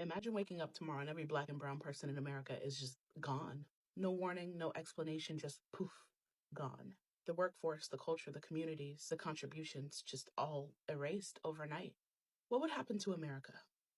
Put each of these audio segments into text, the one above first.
Imagine waking up tomorrow and every black and brown person in America is just gone. No warning, no explanation, just poof, gone. The workforce, the culture, the communities, the contributions just all erased overnight. What would happen to America?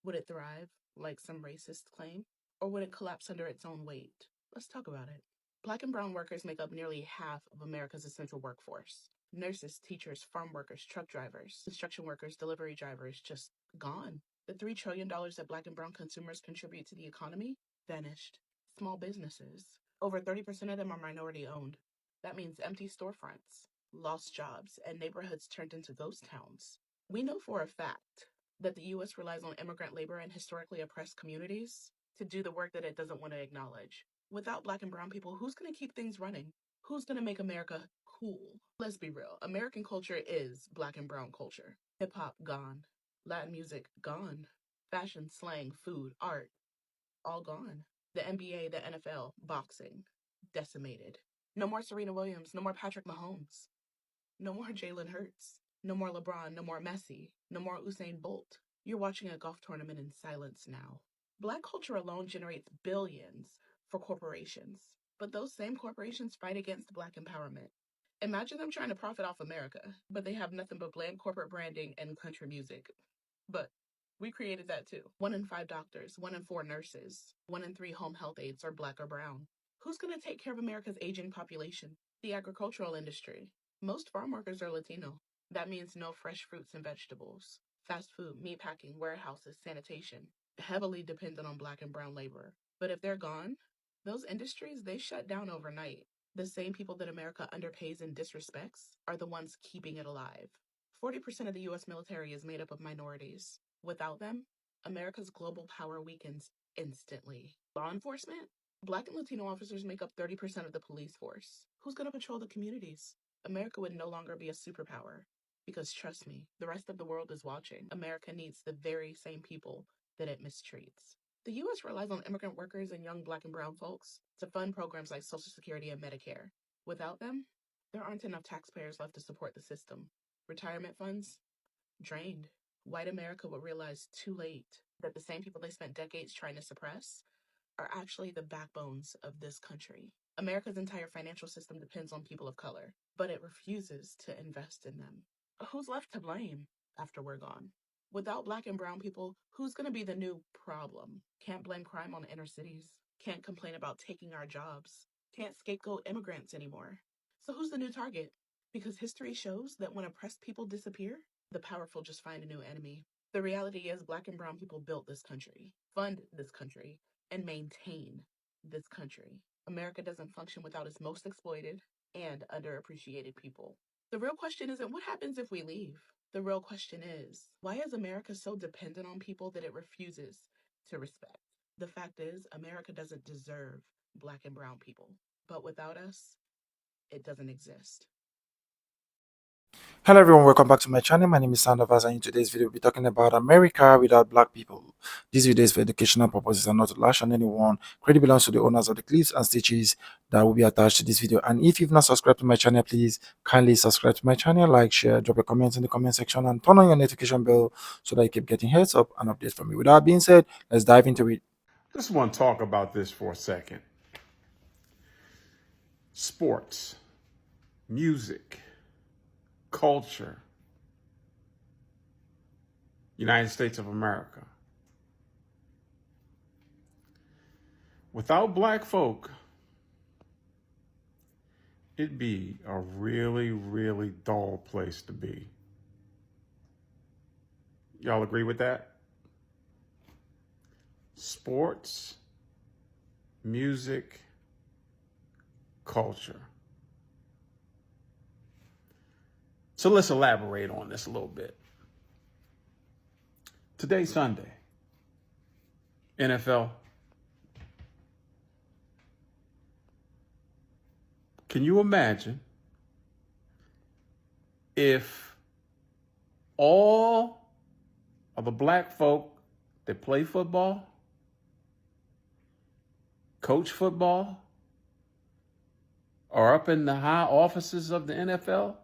Would it thrive, like some racists claim? Or would it collapse under its own weight? Let's talk about it. Black and brown workers make up nearly half of America's essential workforce. Nurses, teachers, farm workers, truck drivers, construction workers, delivery drivers, just gone. The $3 trillion that black and brown consumers contribute to the economy vanished. Small businesses, over 30% of them are minority owned. That means empty storefronts, lost jobs, and neighborhoods turned into ghost towns. We know for a fact that the U.S. relies on immigrant labor in historically oppressed communities to do the work that it doesn't want to acknowledge. Without black and brown people, who's going to keep things running? Who's going to make America cool? Let's be real. American culture is black and brown culture. Hip hop, gone. Latin music, gone. Fashion, slang, food, art, all gone. The NBA, the NFL, boxing, decimated. No more Serena Williams, no more Patrick Mahomes, no more Jalen Hurts, no more LeBron, no more Messi, no more Usain Bolt. You're watching a golf tournament in silence now. Black culture alone generates billions for corporations, but those same corporations fight against black empowerment. Imagine them trying to profit off America, but they have nothing but bland corporate branding and country music. But we created that too. 1 in 5 doctors, 1 in 4 nurses, 1 in 3 home health aides are black or brown. Who's going to take care of America's aging population? The agricultural industry. Most farm workers are Latino. That means no fresh fruits and vegetables. Fast food, meatpacking, warehouses, sanitation, heavily dependent on black and brown labor. But if they're gone, those industries, they shut down overnight. The same people that America underpays and disrespects are the ones keeping it alive. 40% of the U.S. military is made up of minorities. Without them, America's global power weakens instantly. Law enforcement? Black and Latino officers make up 30% of the police force. Who's going to patrol the communities? America would no longer be a superpower. Because trust me, the rest of the world is watching. America needs the very same people that it mistreats. The U.S. relies on immigrant workers and young black and brown folks to fund programs like Social Security and Medicare. Without them, there aren't enough taxpayers left to support the system. Retirement funds? Drained. White America will realize too late that the same people they spent decades trying to suppress are actually the backbones of this country. America's entire financial system depends on people of color, but it refuses to invest in them. Who's left to blame after we're gone? Without black and brown people, who's going to be the new problem? Can't blame crime on inner cities. Can't complain about taking our jobs. Can't scapegoat immigrants anymore. So who's the new target? Because history shows that when oppressed people disappear, the powerful just find a new enemy. The reality is black and brown people built this country, fund this country, and maintain this country. America doesn't function without its most exploited and underappreciated people. The real question isn't what happens if we leave. The real question is, why is America so dependent on people that it refuses to respect? The fact is, America doesn't deserve black and brown people. But without us, it doesn't exist. Hello everyone, welcome back to my channel. My name is Sandovas and in today's video we'll be talking about America without black people. This video is for educational purposes and not to lash on anyone. Credit belongs to the owners of the clips and stitches that will be attached to this video. And if you've not subscribed to my channel, please kindly subscribe to my channel, like, share, drop a comment in the comment section and turn on your notification bell so that you keep getting heads up and updates from me. With that being said, let's dive into it. Just want to talk about this for a second. Sports, music, culture, United States of America. Without black folk, it'd be a really, really dull place to be. Y'all agree with that? Sports, music, culture. So let's elaborate on this a little bit. Today's Sunday. NFL. Can you imagine if all of the black folk that play football, coach football, are up in the high offices of the NFL?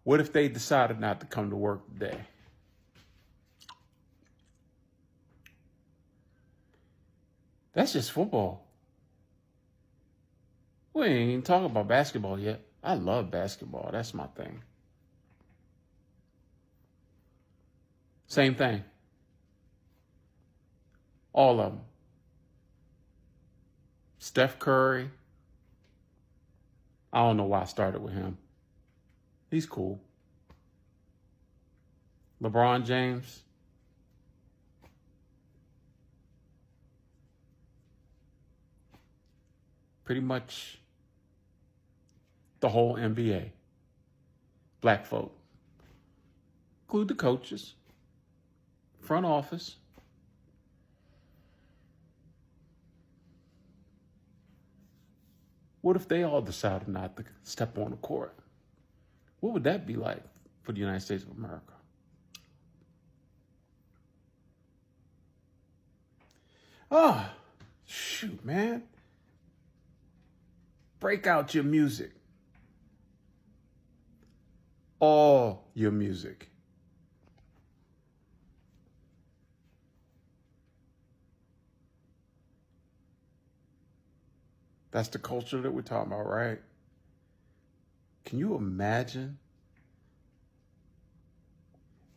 What if they decided not to come to work today? That's just football. We ain't even talking about basketball yet. I love basketball. That's my thing. Same thing. All of them. Steph Curry. I don't know why I started with him. He's cool. LeBron James. Pretty much the whole NBA. Black folk. Include the coaches. Front office. What if they all decided not to step on the court? What would that be like for the United States of America? Oh, shoot, man. Break out your music. All your music. That's the culture that we're talking about, right? Can you imagine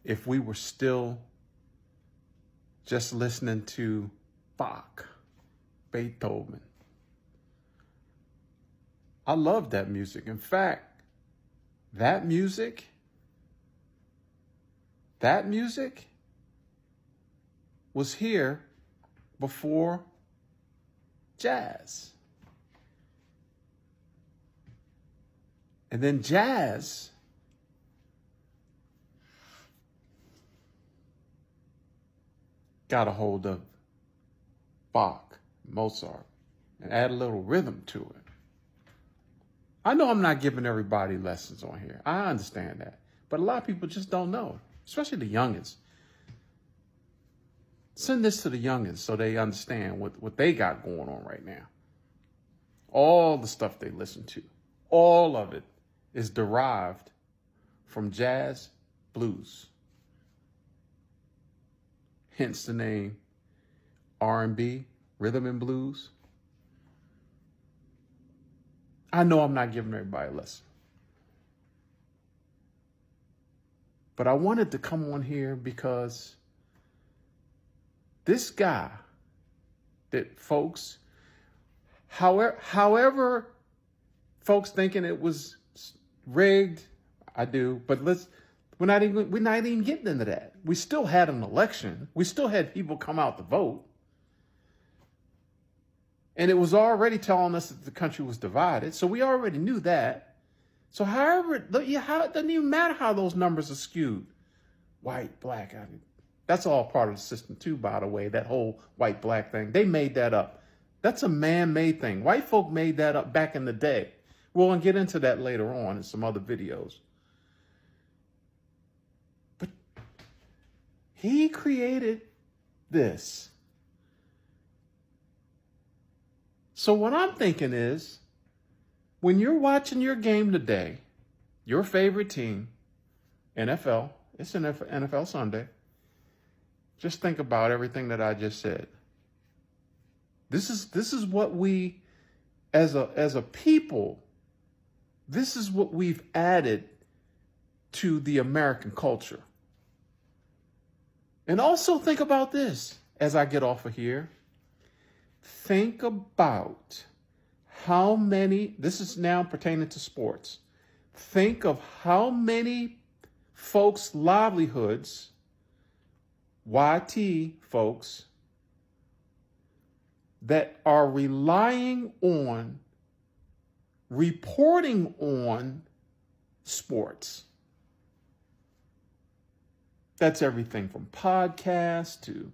if we were still just listening to Bach, Beethoven? I love that music. In fact, that music was here before jazz. And then jazz got a hold of Bach, Mozart, and add a little rhythm to it. I know I'm not giving everybody lessons on here. I understand that. But a lot of people just don't know, especially the youngins. Send this to the youngins so they understand what they got going on right now. All the stuff they listen to, all of it is derived from jazz, blues. Hence the name R&B, rhythm and blues. I know I'm not giving everybody a lesson. But I wanted to come on here because this guy that folks, however folks thinking it was rigged, I do, but we're not even getting into that. We still had an election. We still had people come out to vote. And it was already telling us that the country was divided. So we already knew that. So however, it doesn't even matter how those numbers are skewed. White, black, that's all part of the system too, by the way, that whole white, black thing. They made that up. That's a man-made thing. White folk made that up back in the day. We'll get into that later on in some other videos. But he created this. So what I'm thinking is, when you're watching your game today, your favorite team, NFL, it's an NFL Sunday, just think about everything that I just said. This is what we, as a people, this is what we've added to the American culture. And also think about this as I get off of here. Think about how many, this is now pertaining to sports. Think of how many folks' livelihoods, YT folks, that are relying on reporting on sports. That's everything from podcasts to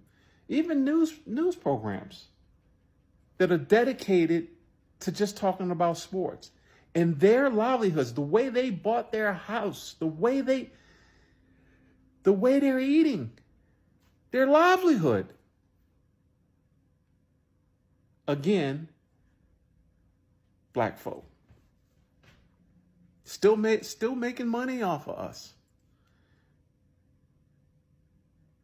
even news programs that are dedicated to just talking about sports. And their livelihoods, the way they bought their house, the way they're eating, their livelihood. Again, black folk. Still making money off of us.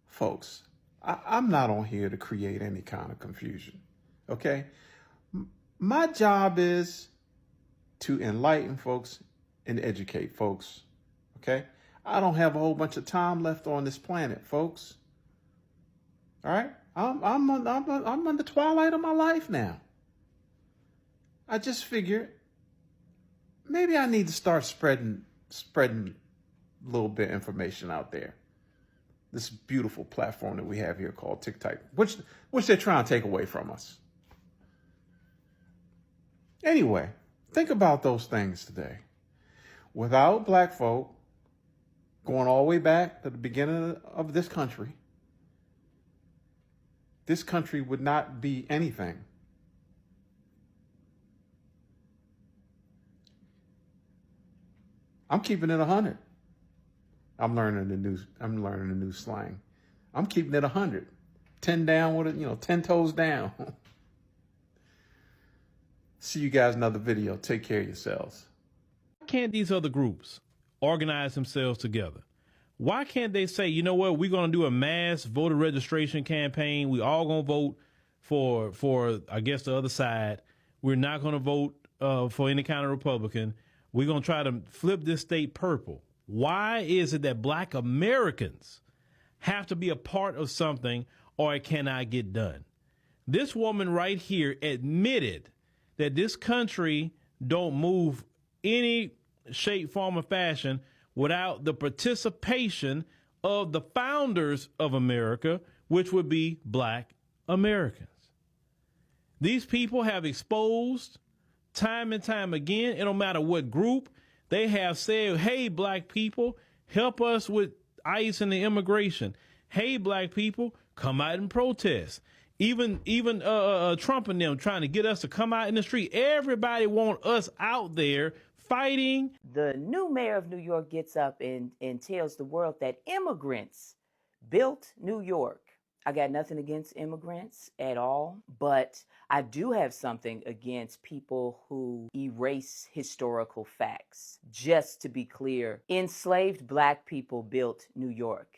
Folks, I'm not on here to create any kind of confusion. Okay? My job is to enlighten folks and educate folks. Okay? I don't have a whole bunch of time left on this planet, folks. All right? I'm on the twilight of my life now. I just figured maybe I need to start spreading a little bit of information out there. This beautiful platform that we have here called TikTok, which they're trying to take away from us. Anyway, think about those things today. Without black folk, going all the way back to the beginning of this country would not be anything. I'm keeping it 100. I'm learning the new slang. I'm keeping it 100. 10 down with it, 10 toes down. See you guys in another video. Take care of yourselves. Why can't these other groups organize themselves together? Why can't they say, you know what, we're going to do a mass voter registration campaign. We all going to vote for I guess the other side. We're not going to vote for any kind of Republican. We're going to try to flip this state purple. Why is it that black Americans have to be a part of something or it cannot get done? This woman right here admitted that this country don't move any shape, form, or fashion without the participation of the founders of America, which would be black Americans. These people have exposed time and time again, it don't matter what group, they have said, hey, black people, help us with ICE and the immigration. Hey, black people, come out and protest. Even Trump and them trying to get us to come out in the street. Everybody want us out there fighting. The new mayor of New York gets up and tells the world that immigrants built New York. I got nothing against immigrants at all, but I do have something against people who erase historical facts. Just to be clear, enslaved black people built New York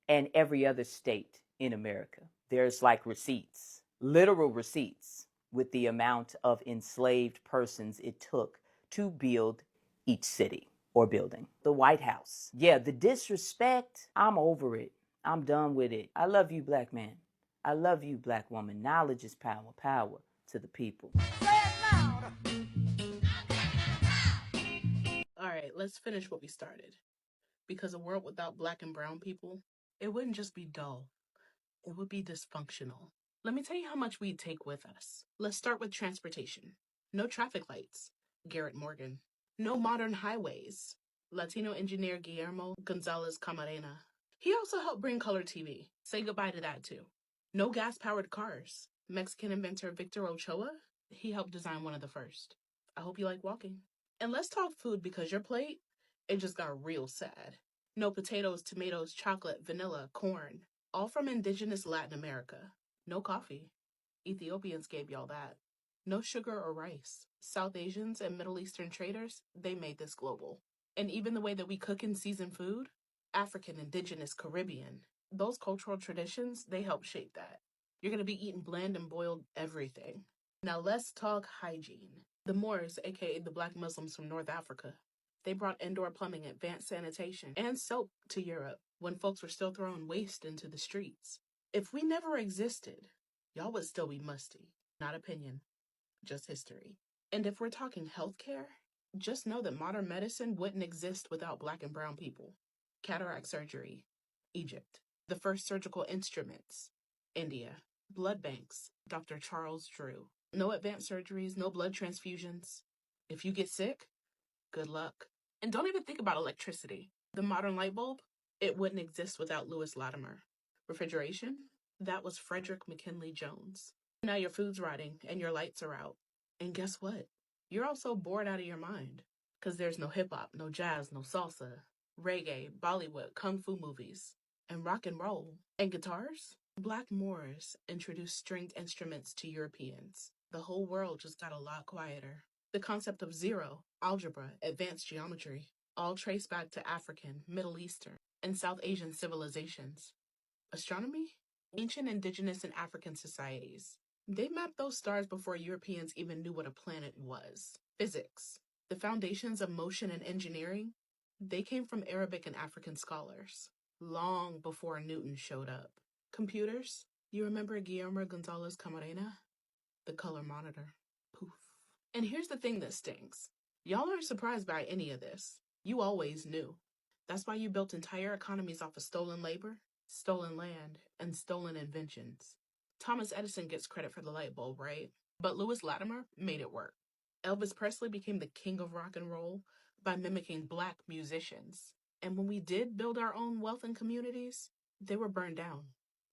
and every other state in America. There's like receipts, literal receipts, with the amount of enslaved persons it took to build each city or building. The White House. Yeah, the disrespect, I'm over it. I'm done with it. I love you, black man. I love you, black woman. Knowledge is power. Power to the people. All right, let's finish what we started. Because a world without black and brown people, it wouldn't just be dull. It would be dysfunctional. Let me tell you how much we'd take with us. Let's start with transportation. No traffic lights. Garrett Morgan. No modern highways. Latino engineer Guillermo Gonzalez Camarena. He also helped bring color TV. Say goodbye to that too. No gas-powered cars. Mexican inventor Victor Ochoa, he helped design one of the first. I hope you like walking. And let's talk food because your plate, it just got real sad. No potatoes, tomatoes, chocolate, vanilla, corn. All from indigenous Latin America. No coffee. Ethiopians gave y'all that. No sugar or rice. South Asians and Middle Eastern traders, they made this global. And even the way that we cook and season food, African, indigenous, Caribbean, those cultural traditions, they help shape that. You're going to be eating bland and boiled everything. Now let's talk hygiene. The Moors, aka the Black Muslims from North Africa, they brought indoor plumbing, advanced sanitation, and soap to Europe when folks were still throwing waste into the streets. If we never existed, y'all would still be musty. Not opinion, just history. And if we're talking healthcare, just know that modern medicine wouldn't exist without black and brown people. Cataract surgery, Egypt. The first surgical instruments, India. Blood banks, Dr. Charles Drew. No advanced surgeries, no blood transfusions. If you get sick, good luck. And don't even think about electricity. The modern light bulb, it wouldn't exist without Lewis Latimer. Refrigeration, that was Frederick McKinley Jones. Now your food's rotting and your lights are out. And guess what? You're also bored out of your mind. Because there's no hip-hop, no jazz, no salsa, reggae, Bollywood, kung fu movies, and rock and roll. And guitars? Black Moors introduced stringed instruments to Europeans. The whole world just got a lot quieter. The concept of zero, algebra, advanced geometry, all trace back to African, Middle Eastern, and South Asian civilizations. Astronomy? Ancient indigenous and African societies. They mapped those stars before Europeans even knew what a planet was. Physics, the foundations of motion and engineering, they came from Arabic and African scholars, long before Newton showed up. Computers, you remember Guillermo Gonzalez Camarena? The color monitor. Poof. And here's the thing that stings. Y'all aren't surprised by any of this. You always knew. That's why you built entire economies off of stolen labor, stolen land, and stolen inventions. Thomas Edison gets credit for the light bulb, right? But Lewis Latimer made it work. Elvis Presley became the king of rock and roll by mimicking black musicians. And when we did build our own wealth and communities, they were burned down.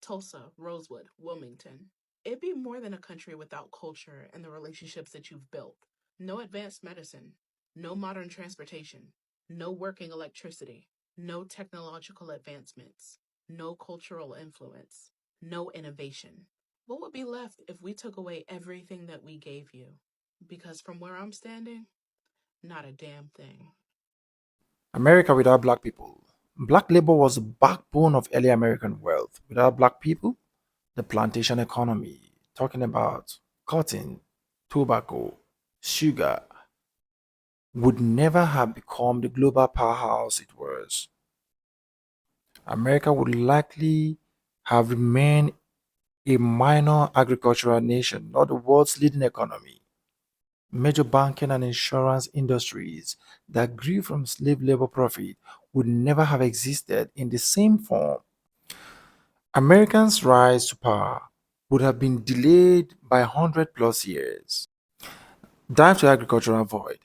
Tulsa, Rosewood, Wilmington. It'd be more than a country without culture and the relationships that you've built. No advanced medicine, no modern transportation, no working electricity, no technological advancements, no cultural influence, no innovation. What would be left if we took away everything that we gave you? Because from where I'm standing, not a damn thing. America without black people. Black labor was the backbone of early American wealth. Without black people, the plantation economy, talking about cotton, tobacco, sugar, would never have become the global powerhouse it was. America would likely have remained a minor agricultural nation, not the world's leading economy. Major banking and insurance industries that grew from slave labor profit would never have existed in the same form. Americans' rise to power would have been delayed by 100 plus years. Dive to agricultural void.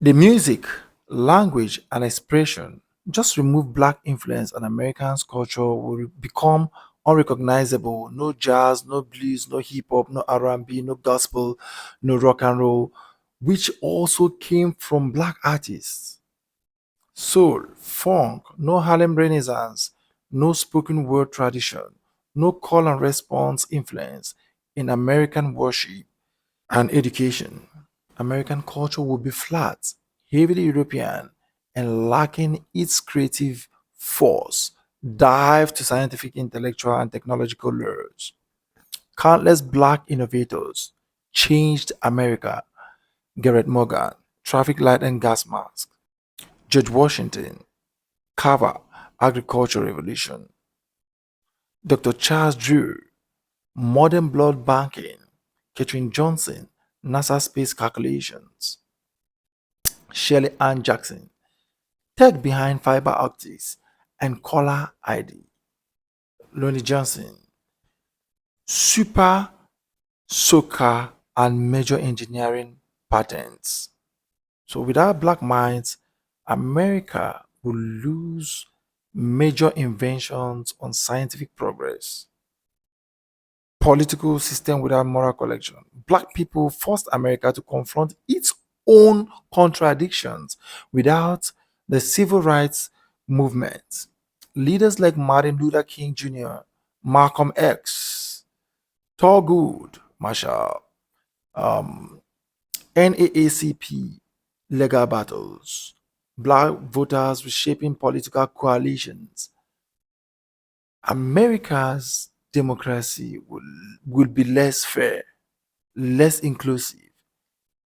The music, language, and expression just remove black influence and Americans' culture will become unrecognizable. No jazz, no blues, no hip hop, no R&B, no gospel, no rock and roll, which also came from black artists. Soul, funk, no Harlem Renaissance, no spoken word tradition, no call and response influence in American worship and education. American culture would be flat, heavily European, and lacking its creative force. Dive to scientific, intellectual, and technological lures. Countless black innovators changed America. Garrett Morgan, traffic light and gas mask. George Washington, Carver, agriculture revolution. Dr. Charles Drew, modern blood banking. Katherine Johnson, NASA space calculations. Shirley Ann Jackson, tech behind fiber optics and caller ID. Lonnie Johnson, super soaker and major engineering patents. So without black minds, America will lose major inventions on scientific progress. Political system without moral collection. Black people forced America to confront its own contradictions without the civil rights movement. Leaders like Martin Luther King Jr., Malcolm X, Thurgood Marshall, NAACP, legal battles, black voters reshaping political coalitions. America's democracy will be less fair, less inclusive,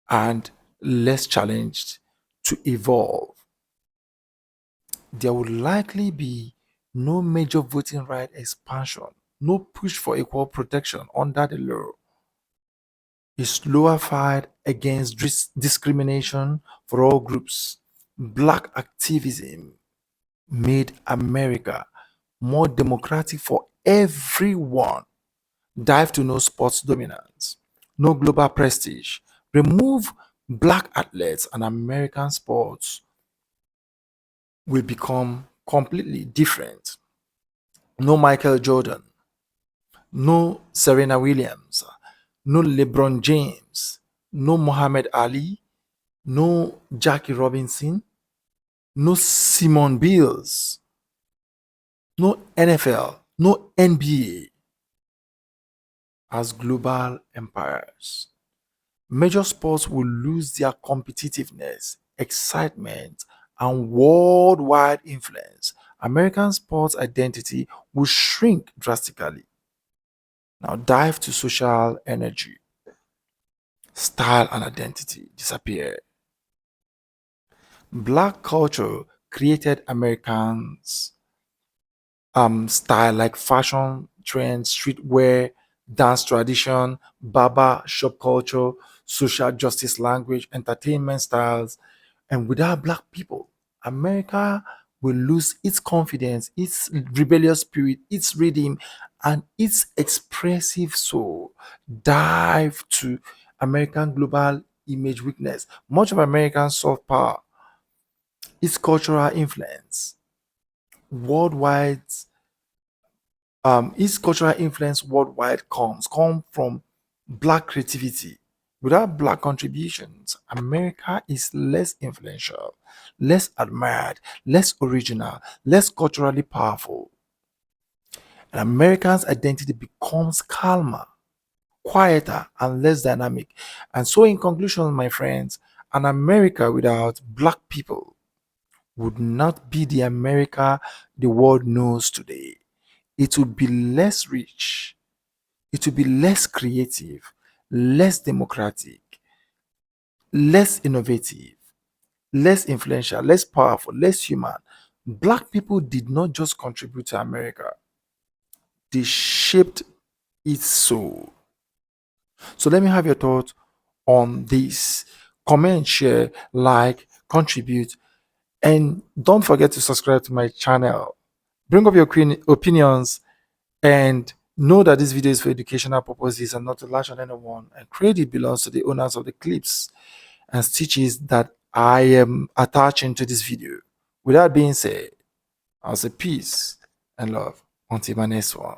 and less challenged to evolve. There will likely be no major voting right expansion, no push for equal protection under the law. A slower fight against discrimination for all groups. Black activism made America more democratic for everyone. Dive to no sports dominance, no global prestige. Remove black athletes and American sports will become completely different. No Michael Jordan, no Serena Williams, no LeBron James, no Muhammad Ali, no Jackie Robinson, no Simone Biles, no NFL, no NBA as global empires. Major sports will lose their competitiveness, excitement, and worldwide influence. American sports identity will shrink drastically. Now dive to social energy. Style and identity disappear. Black culture created Americans style like fashion trends, streetwear, dance tradition, barber shop culture, social justice language, entertainment styles. And without black people, America will lose its confidence, its rebellious spirit, its rhythm, and its expressive soul. Dive to American global image weakness. Much of American soft power, its cultural influence, worldwide its cultural influence worldwide come from black creativity. Without black contributions, America is less influential, less admired, less original, less culturally powerful. And Americans' identity becomes calmer, quieter, and less dynamic. And so, in conclusion, my friends, an America without black people would not be the America the world knows today. It would be less rich, it will be less creative, less democratic, less innovative, less influential, less powerful, less human. Black people did not just contribute to America, they shaped its soul. So let me have your thoughts on this. Comment, share, like, contribute, and don't forget to subscribe to my channel. Bring up your opinions and know that this video is for educational purposes and not to lash on anyone. And credit belongs to the owners of the clips and stitches that I am attaching to this video. With that being said, I'll say peace and love until my next one.